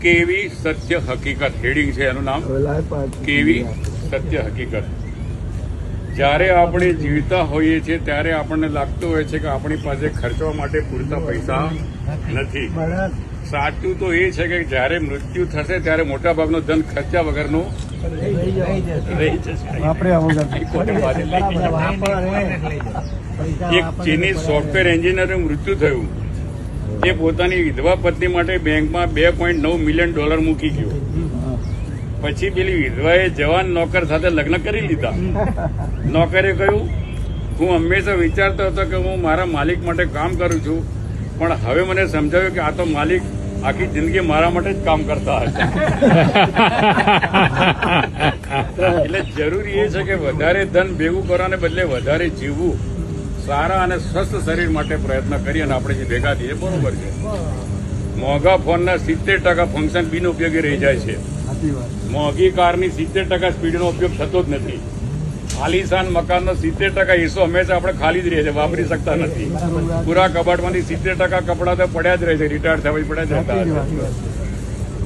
કેવી સત્ય હકીકત હેડિંગ છે એનું નામ, કેવી સત્ય હકીકત. જ્યારે આપણે જીવતા હોઈએ છીએ ત્યારે આપણને લાગતું હોય છે કે આપણી પાસે ખર્ચવા માટે પૂરતા પૈસા નથી. સાચું તો એ છે કે જ્યારે મૃત્યુ થશે ત્યારે મોટાભાગનો ધન ખર્ચા વગરનું રહી જશે. એક ચીની સોફ્ટવેર એન્જિનિયરનું મૃત્યુ થયું. એ પોતાની વિધવા પત્ની માટે બેંકમાં $2.9 મિલિયન મૂકી ગયો. પછી પેલી વિધવાએ જવાન નોકર સાથે લગ્ન કરી લીધા. નોકરે કહ્યું, હું હંમેશા વિચારતો હતો કે હું મારા માલિક માટે કામ કરું છું, પણ હવે મને સમજાવ્યું કે આ તો માલિક આખી જિંદગી મારા માટે જ કામ કરતા હતા. એટલે જરૂરી એ છે કે વધારે ધન ભેગું કરવાને બદલે વધારે જીવવું, સારા અને સ્વસ્થ શરીર માટે પ્રયત્ન કરીએ અને આપણે જે ભેગા થઈએ બરોબર છે. મોંઘા ફોનના 70% ફંક્શન બિનઉપયોગી રહી જાય છે. મોંઘી કારની 70% સ્પીડનો ઉપયોગ થતો જ નથી. આલીશાન મકાનનો 70% હિસ્સો હંમેશા આપણે ખાલી જ રહે છે, વાપરી શકતા નથી. પૂરા કબાટમાંથી 70% કપડા તો પડ્યા જ રહે છે, રિટાયર થયા પછી પડ્યા જ રહેતા.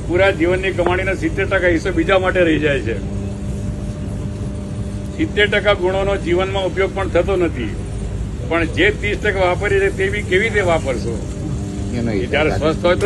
પૂરા જીવનની કમાણીનો 70% હિસ્સો બીજા માટે રહી જાય છે. 70% ગુણોનો જીવનમાં ઉપયોગ પણ થતો નથી. પણ જે 30% વાપરી છે તે બી કેવી રીતે વાપરશો? જયારે સ્વસ્થ હોય તો